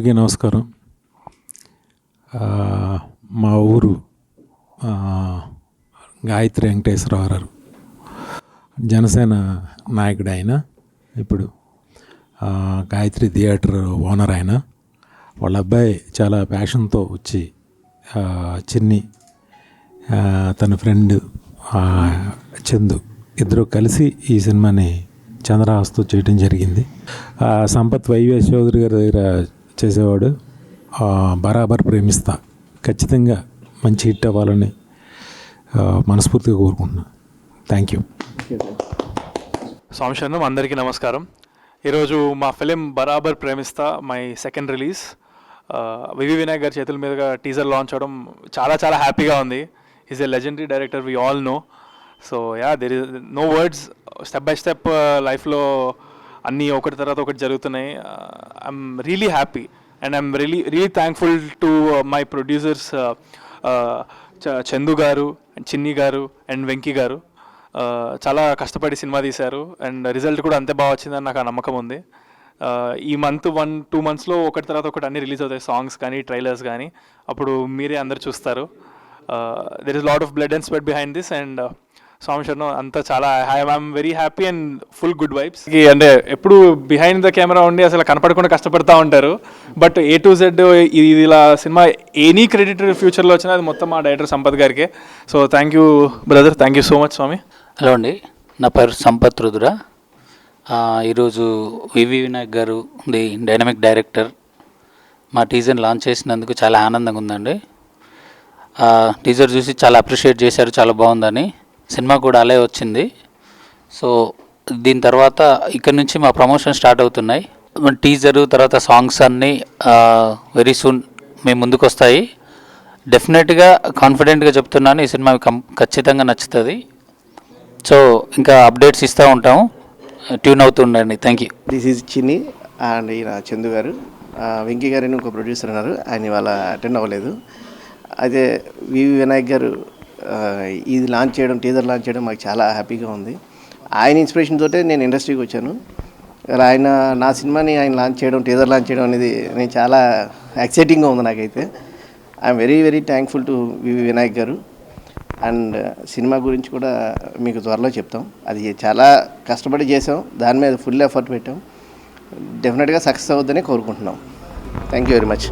అందరికీ నమస్కారం. మా ఊరు గాయత్రి వెంకటేశ్వరరావు గారు జనసేన నాయకుడు. ఆయన ఇప్పుడు గాయత్రి థియేటర్ ఓనర్. ఆయన వాళ్ళ అబ్బాయి చాలా ప్యాషన్తో వచ్చి చిన్ని తన ఫ్రెండ్ చందు ఇద్దరు కలిసి ఈ సినిమాని చంద్రహాస్తో చేయడం జరిగింది. సంపత్ వైవిఎస్ చౌదరి గారి దగ్గర చేసేవాడు. బరాబర్ ప్రేమిస్తా ఖచ్చితంగా మంచి హిట్ అవ్వాలని మనస్ఫూర్తిగా కోరుకుంటున్నాను. Thank you. సోమశరణం, అందరికీ నమస్కారం. ఈరోజు మా ఫిలిం బరాబర్ ప్రేమిస్తా మై సెకండ్ రిలీజ్ వివి వినాయక్ గారి చేతుల మీదుగా టీజర్ లాంచ్ అవడం చాలా చాలా హ్యాపీగా ఉంది. Is a legendary director, we all know. So there is no words. Step by step లైఫ్లో అన్నీ ఒకటి తర్వాత ఒకటి జరుగుతున్నాయి. I'm really happy and I'm really thankful to my producers Chandu garu, Chinni గారు అండ్ వెంకీ గారు. చాలా కష్టపడి సినిమా తీశారు అండ్ రిజల్ట్ కూడా అంతే బాగా వచ్చిందని నాకు ఆ నమ్మకం ఉంది. ఈ మంత్ 1-2 మంత్స్లో ఒకటి తర్వాత ఒకటి అన్నీ రిలీజ్ అవుతాయి, సాంగ్స్ కానీ ట్రైలర్స్ కానీ. అప్పుడు మీరే అందరు చూస్తారు. There is lot of blood and sweat behind this and సోమశరణం అంతా చాలా I'm very happy and full good vibes. అంటే ఎప్పుడు బిహైండ్ ద కెమెరా ఉండి అసలు కనపడకుండా కష్టపడతా ఉంటారు. బట్ A to Z ఇలా సినిమా ఎనీ క్రెడిట్ ఫ్యూచర్లో వచ్చినా అది మొత్తం మా డైరెక్టర్ సంపత్ గారికే. So thank you brother, thank you so much స్వామి. హలో అండి, నా పేరు సంపత్ రుద్ర. ఈరోజు వివి వినాయక్ గారు ది డైనమిక్ డైరెక్టర్ మా టీజర్ని లాంచ్ చేసినందుకు చాలా ఆనందంగా ఉందండి. టీజర్ చూసి చాలా అప్రిషియేట్ చేశారు, చాలా బాగుందని. సినిమా కూడా అలాగే వచ్చింది. సో దీని తర్వాత ఇక్కడ నుంచి మా ప్రమోషన్ స్టార్ట్ అవుతున్నాయి. టీజరు తర్వాత సాంగ్స్ అన్నీ వెరీ సూన్ మేము ముందుకు వస్తాయి. డెఫినెట్గా కాన్ఫిడెంట్గా చెప్తున్నాను, ఈ సినిమా ఖచ్చితంగా నచ్చుతుంది. సో ఇంకా అప్డేట్స్ ఇస్తూ ఉంటాము, ట్యూన్ అవుతుండండి. Thank you. This is Chinni and ఈయన చందు గారు. వెంకీ గారు ఇంకో ప్రొడ్యూసర్ ఉన్నారు, ఆయన ఇవాళ అటెండ్ అవ్వలేదు. అయితే వివి వినాయక్ గారు ఇది లాంచ్ చేయడం, టీజర్ లాంచ్ చేయడం మాకు చాలా హ్యాపీగా ఉంది. ఆయన ఇన్స్పిరేషన్ తోటే నేను ఇండస్ట్రీకి వచ్చాను. ఆయన నా సినిమాని ఆయన లాంచ్ చేయడం, టీజర్ లాంచ్ చేయడం అనేది నేను చాలా ఎక్సైటింగ్గా ఉంది నాకైతే. I'm very very thankful to VV Vinayak garu. And cinema గురించి కూడా మీకు త్వరలో చెప్తాం. అది చాలా కష్టపడి చేసాం, దాని మీద ఫుల్ ఎఫర్ట్ పెట్టాం. డెఫినెట్గా సక్సెస్ అవుతుందని కోరుకుంటున్నాం. Thank you very much.